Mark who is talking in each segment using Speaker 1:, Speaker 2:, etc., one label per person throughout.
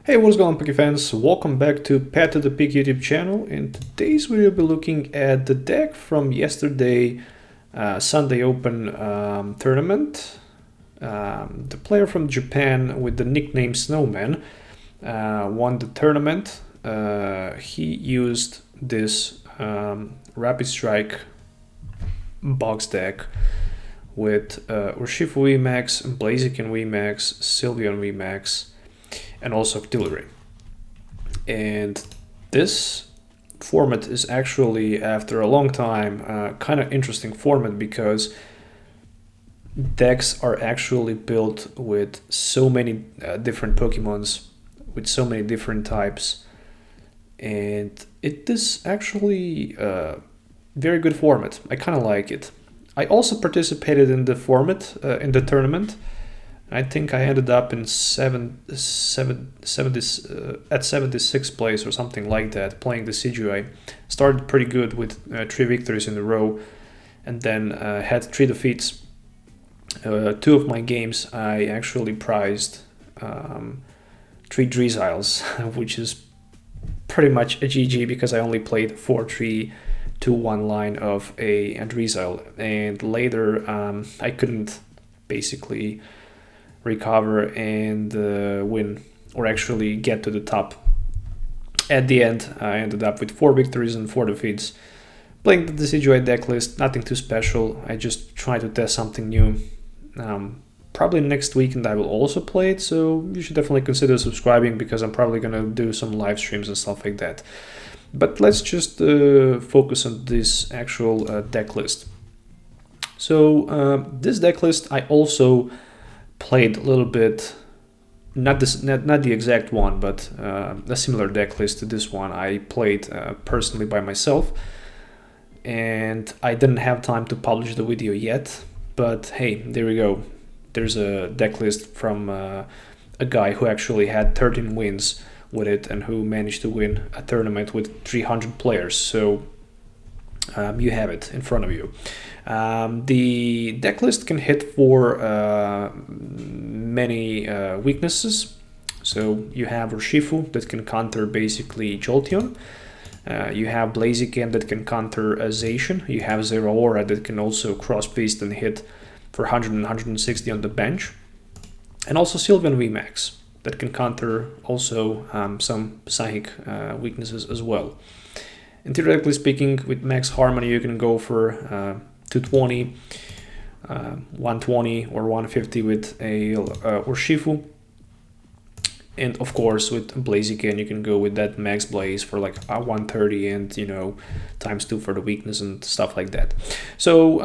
Speaker 1: Hey, what's going on, Poké fans? Welcome back to Path to the Peak YouTube channel. In today's video, we'll be looking at the deck from yesterday Sunday Open tournament. The player from Japan with the nickname Snowman won the tournament. He used this Rapid Strike box deck with Urshifu VMAX, Blaziken VMAX, Sylveon VMAX, and also Octillery. And this format is actually, after a long time, kind of interesting format because decks are actually built with so many different Pokemons, with so many different types, and it is actually a very good format. I kind of like it. I also participated in the format, in the tournament. I think I ended up in 76th place or something like that, playing the CGI. Started pretty good with 3 victories in a row, and then had 3 defeats. 2 of my games I actually prized 3 Drizzles, which is pretty much a GG because I only played 4-3-2-1 line of a Drizzle, and later I couldn't basically recover and win, or actually get to the top. At the end, I ended up with 4 victories and 4 defeats. Playing the CGI deck list, nothing too special. I just try to test something new. Probably next weekend I will also play it, so you should definitely consider subscribing because I'm probably gonna do some live streams and stuff like that. But let's just focus on this actual deck list. So this deck list I also played a little bit, not the exact one, but a similar deck list to this one. I played personally by myself, and I didn't have time to publish the video yet, but hey, there we go. There's a deck list from a guy who actually had 13 wins with it and who managed to win a tournament with 300 players, so you have it in front of you. The deck list can hit for many weaknesses. So you have Urshifu that can counter basically Jolteon. You have Blaziken that can counter Zacian. You have Zeraora that can also cross beast and hit for 100 and 160 on the bench. And also Sylveon VMAX that can counter also some psychic weaknesses as well. And theoretically speaking, with max harmony, you can go for 220, 120, or 150 with a Urshifu. And of course, with Blaziken, you can go with that max blaze for like 130 and, you know, ×2 for the weakness and stuff like that. So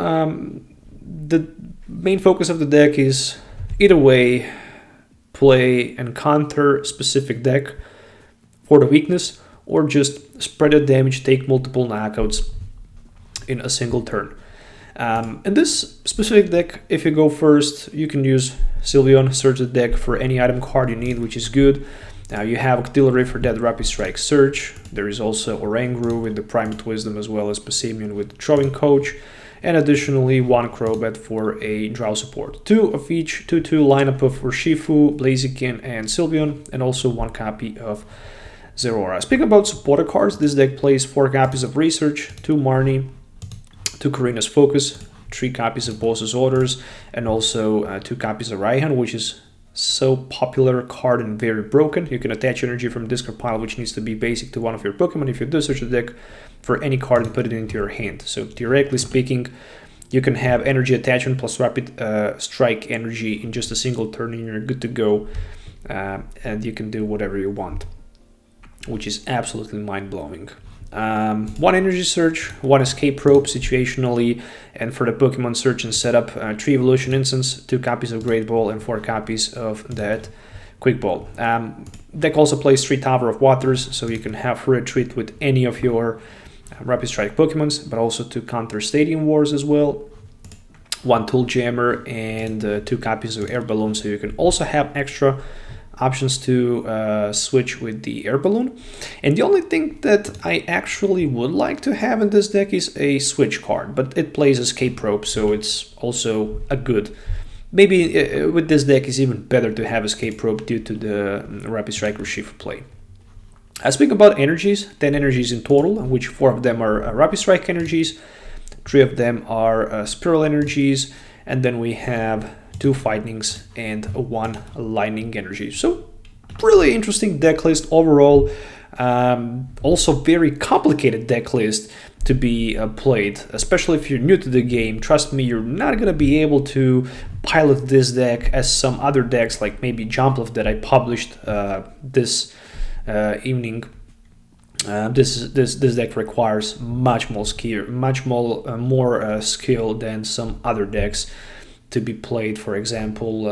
Speaker 1: the main focus of the deck is either way, play and counter specific deck for the weakness, or just spread the damage, take multiple knockouts in a single turn. In this specific deck, if you go first, you can use Sylveon, search the deck for any item card you need, which is good. You have Octillery for that Rapid Strike search. There is also Oranguru with the Primate Wisdom, as well as Passimian with the Throwing Coach, and additionally 1 Crobat for a draw support. 2 of each 2/2 lineup of Urshifu, Blaziken, and Sylveon, and also 1 copy of Zeraora. Speaking about supporter cards, this deck plays 4 copies of Research, 2 Marnie, 2 Korrina's Focus, 3 copies of Boss's Orders, and also 2 copies of Raihan, which is so popular card and very broken. You can attach energy from discard pile, which needs to be basic to one of your Pokemon if you do search the deck for any card and put it into your hand. So theoretically speaking, you can have energy attachment plus rapid strike energy in just a single turn and you're good to go, and you can do whatever you want, which is absolutely mind-blowing. 1 energy search, 1 escape rope situationally, and for the Pokemon search and setup, 3 evolution incense, 2 copies of Great Ball, and 4 copies of that quick ball. Deck also plays 3 Tower of Waters, so you can have free retreat with any of your Rapid Strike Pokemons, but also to counter Stadium Wars as well. 1 Tool Jammer and 2 copies of Air Balloon, so you can also have extra options to switch with the Air Balloon. And the only thing that I actually would like to have in this deck is a switch card, but it plays Escape Rope, so it's also a good maybe with this deck it's even better to have Escape Rope due to the Rapid Strike Urshifu play. Speaking about energies, 10 energies in total, which 4 of them are Rapid Strike energies, 3 of them are Spiral energies, and then we have 2 Fightnings and 1 Lightning energy. So really interesting deck list overall. Also very complicated deck list to be played, especially if you're new to the game. Trust me, you're not gonna be able to pilot this deck as some other decks, like maybe Jumpluff that I published this evening. This deck requires much more skill than some other decks to be played. For example,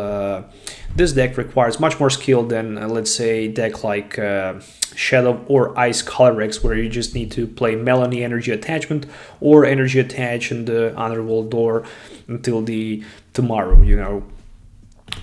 Speaker 1: this deck requires much more skill than let's say deck like Shadow or Ice Calyrex, where you just need to play Melanie Energy Attachment or Energy Attach in the Underworld Door until the tomorrow. You know,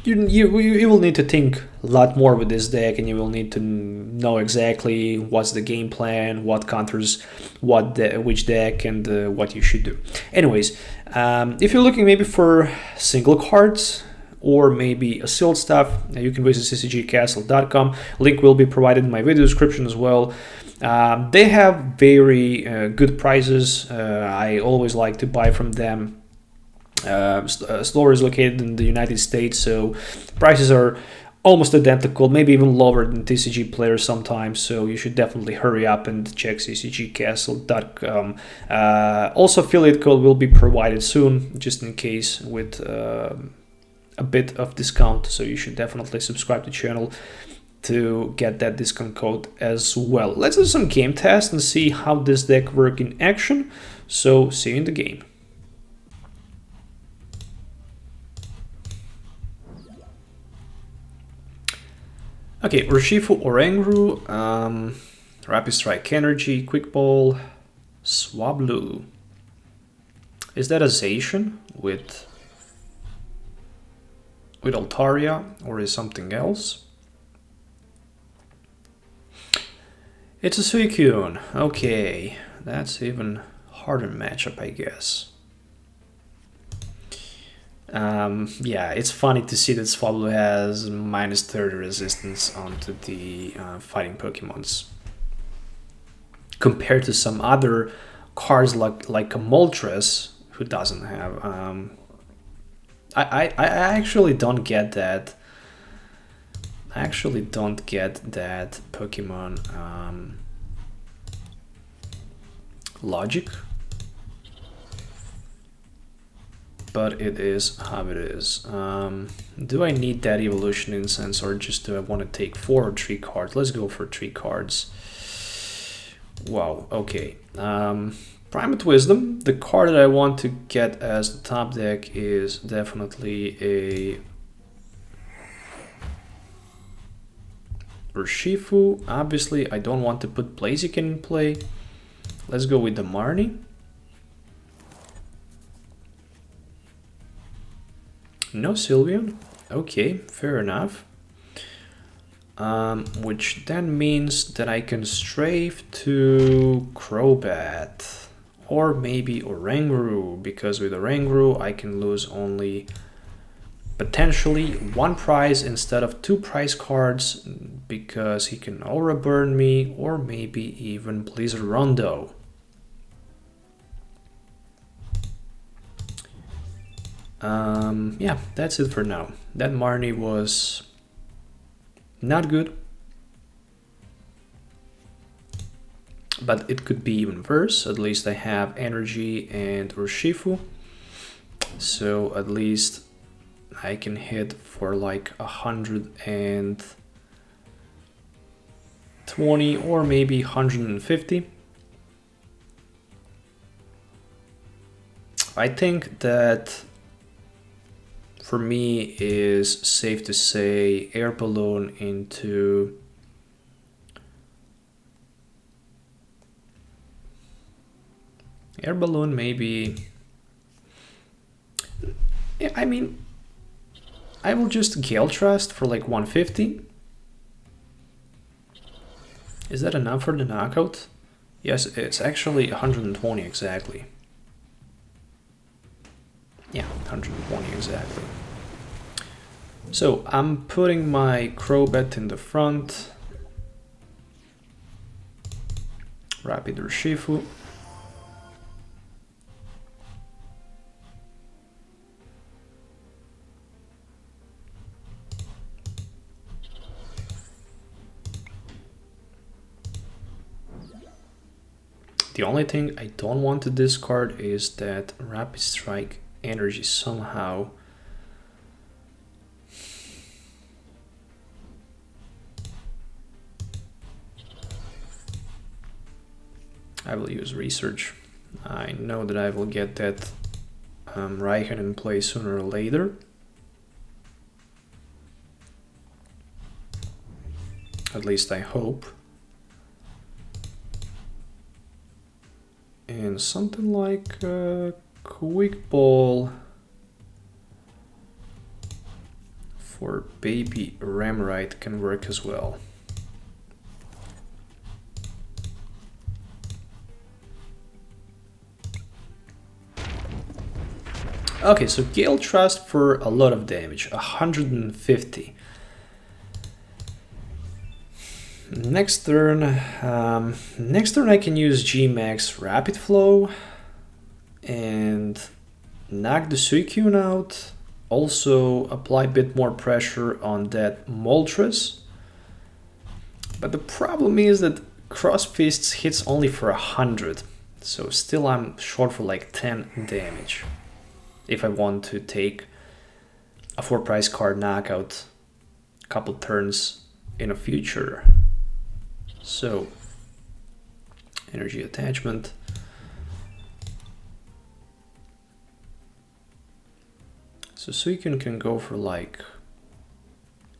Speaker 1: you will need to think a lot more with this deck, and you will need to know exactly what's the game plan, what counters which deck, and what you should do. Anyways, if you're looking maybe for single cards or maybe a sealed stuff, you can visit ccgcastle.com. Link will be provided in my video description as well. They have very good prices. I always like to buy from them. Store is located in the United States, so prices are almost identical, maybe even lower than TCG players sometimes, so you should definitely hurry up and check ccgcastle.com. Also, affiliate code will be provided soon, just in case, with a bit of discount, so you should definitely subscribe to the channel to get that discount code as well. Let's do some game tests and see how this deck works in action, so see you in the game. Okay, Urshifu, Oranguru, Rapid Strike Energy, Quick Ball, Swablu. Is that a Zacian with Altaria, or is something else? It's a Suicune. Okay, that's even harder matchup, I guess. Yeah, it's funny to see that Swablu has -30 resistance onto the fighting Pokemons, compared to some other cards like a Moltres, who doesn't have. I actually don't get that. I actually don't get that Pokemon logic. But it is how it is. Do I need that Evolution Incense, or just do I want to take 4 or 3 cards? Let's go for 3 cards. Wow, okay. Primate Wisdom. The card that I want to get as the top deck is definitely a Urshifu. Obviously, I don't want to put Blaziken in play. Let's go with the Marnie. No Sylveon. Okay, fair enough. Which then means that I can strafe to Crobat or maybe Oranguru, because with Oranguru I can lose only potentially 1 prize instead of 2 prize cards, because he can Aura Burn me or maybe even Blizzard Rondo. Yeah, that's it for now. That Marnie was not good, but it could be even worse. At least I have Energy and Urshifu, so at least I can hit for like 120 or maybe 150. I think that for me is safe to say Air Balloon into Air Balloon, maybe. I mean, I will just Gale Trust for like 150. Is that enough for the knockout? Yes, it's actually 120 exactly. Yeah, 120 exactly. So I'm putting my Crobat in the front. Rapid Urshifu. The only thing I don't want to discard is that Rapid Strike Energy somehow. I will use Research. I know that I will get that Raihan in play sooner or later. At least I hope. And something like Quick Ball for baby Remoraid can work as well. Okay, so Gale Trust for a lot of damage, 150. Next turn I can use G-Max Rapid Flow and knock the Suicune out. Also apply a bit more pressure on that Moltres. But the problem is that Cross Fists hits only for 100. So still I'm short for like 10 damage. If I want to take a 4-price card knockout a couple turns in a future. So, energy attachment. So Suicune can go for like,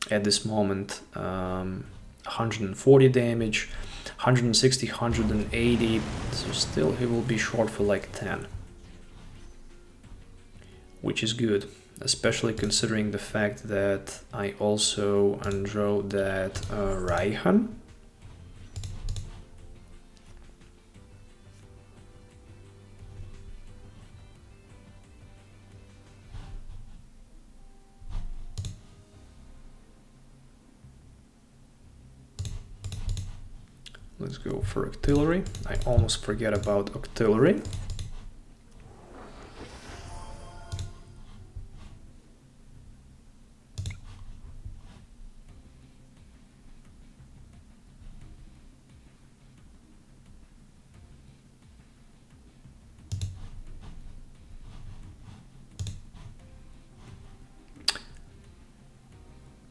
Speaker 1: at this moment, 140 damage, 160, 180. So still he will be short for like 10. Which is good, especially considering the fact that I also undrew that Raihan. Let's go for Octillery. I almost forget about Octillery.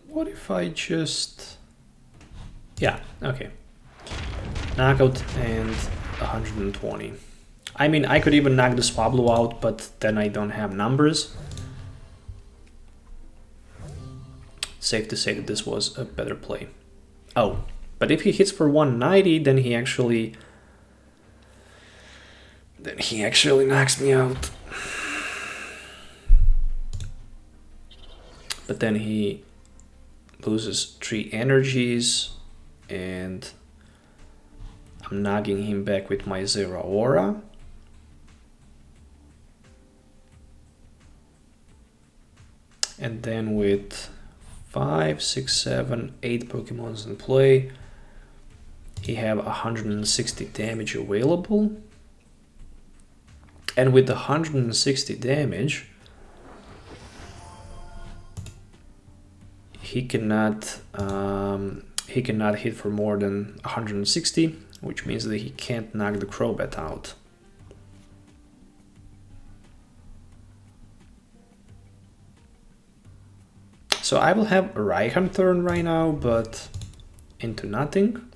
Speaker 1: What if I just... Yeah, okay. Knockout and 120. I mean, I could even knock the Swablu out, but then I don't have numbers. Safe to say that this was a better play. Oh, but if he hits for 190, then he actually knocks me out. But then he loses 3 energies, and I'm knocking him back with my Zeraora. And then with 5, 6, 7, 8 Pokemons in play, he have 160 damage available. And with the 160 damage, he cannot hit for more than 160, which means that he can't knock the Crobat out. So I will have a Raihan turn right now, but into nothing.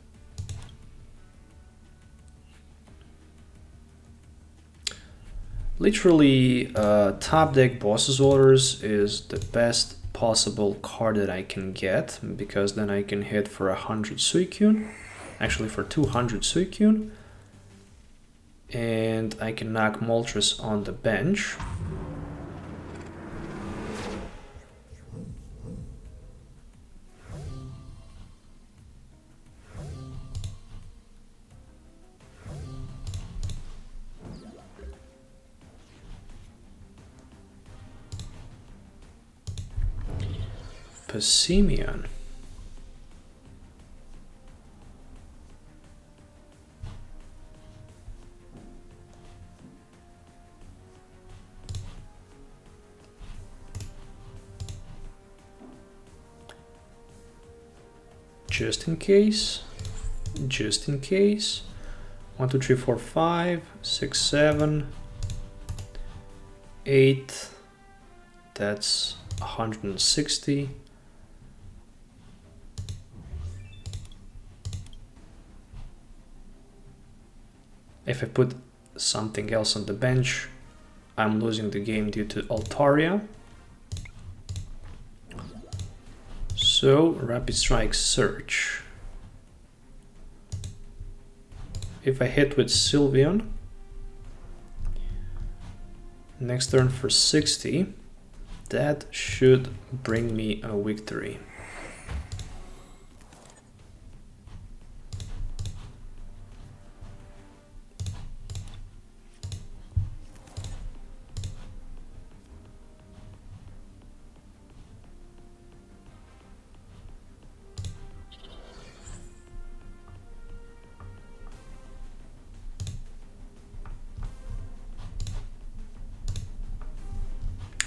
Speaker 1: Literally, top deck Boss's Orders is the best possible card that I can get, because then I can hit for 100 Suicune, actually for 200 Suicune, and I can knock Moltres on the bench. Passimian. Just in case. 1, 2, 3, 4, 5, 6, 7, 8. That's 160. If I put something else on the bench, I'm losing the game due to Altaria. So, Rapid Strike Search. If I hit with Sylveon, next turn for 60, that should bring me a victory.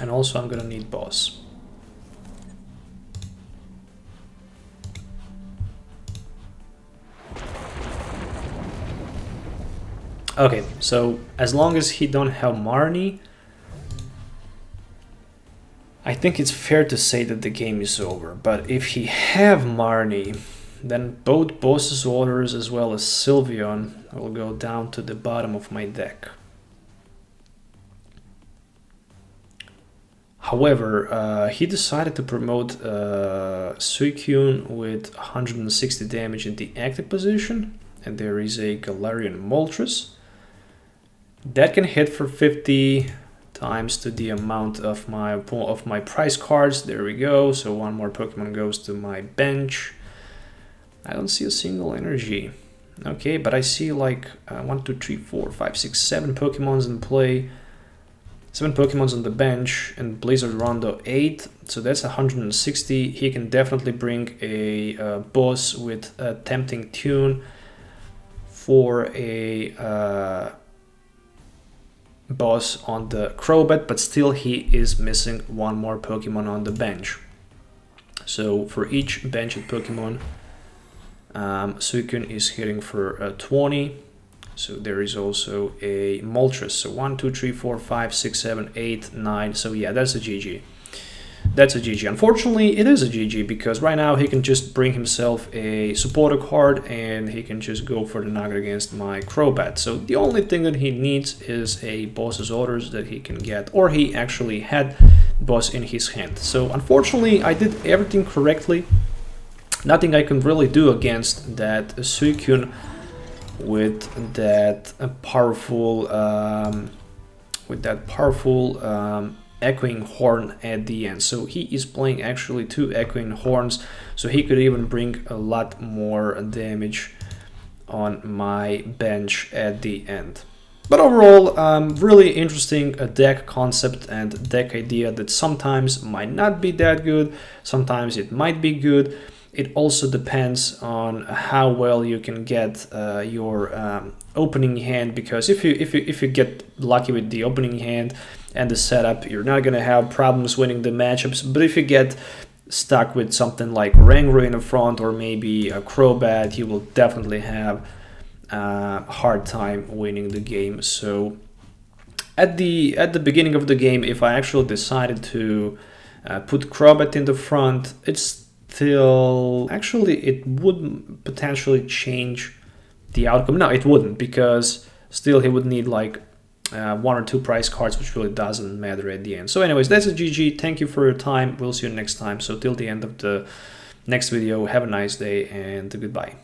Speaker 1: And also I'm gonna need boss. Okay, so as long as he don't have Marnie, I think it's fair to say that the game is over. But if he have Marnie, then both boss's orders as well as Sylveon will go down to the bottom of my deck. However, he decided to promote Suicune with 160 damage in the active position, and there is a Galarian Moltres that can hit for 50 times to the amount of my prize cards. There we go. So one more Pokemon goes to my bench. I don't see a single energy. Okay, but I see like 1, 2, 3, 4, 5, 6, 7 Pokemons in play. 7 Pokemons on the bench, and Blizzard Rondo 8, so that's 160. He can definitely bring a boss with a tempting tune for a boss on the Crobat, but still he is missing one more Pokemon on the bench. So for each benched Pokemon, Suicune is hitting for 20. So there is also a Moltres. So 1, 2, 3, 4, 5, 6, 7, 8, 9. So yeah, that's a GG. That's a GG. Unfortunately, it is a GG because right now he can just bring himself a supporter card and he can just go for the nugget against my Crobat. So the only thing that he needs is a boss's orders that he can get, or he actually had boss in his hand. So unfortunately, I did everything correctly. Nothing I can really do against that Suicune with that powerful echoing horn at the end. So he is playing actually 2 echoing horns, so he could even bring a lot more damage on my bench at the end. But overall, really interesting deck concept and deck idea that sometimes might not be that good, sometimes it might be good. It also depends on how well you can get your opening hand, because if you get lucky with the opening hand and the setup, you're not gonna have problems winning the matchups. But if you get stuck with something like Oranguru in the front or maybe a Crobat, you will definitely have a hard time winning the game. So at the beginning of the game, if I actually decided to put Crobat in the front, it's still, actually it would potentially change the outcome. No, it wouldn't, because still he would need like 1 or 2 prize cards, which really doesn't matter at the end. So anyways, that's a GG. Thank you for your time. We'll see you next time. So till the end of the next video, have a nice day and goodbye.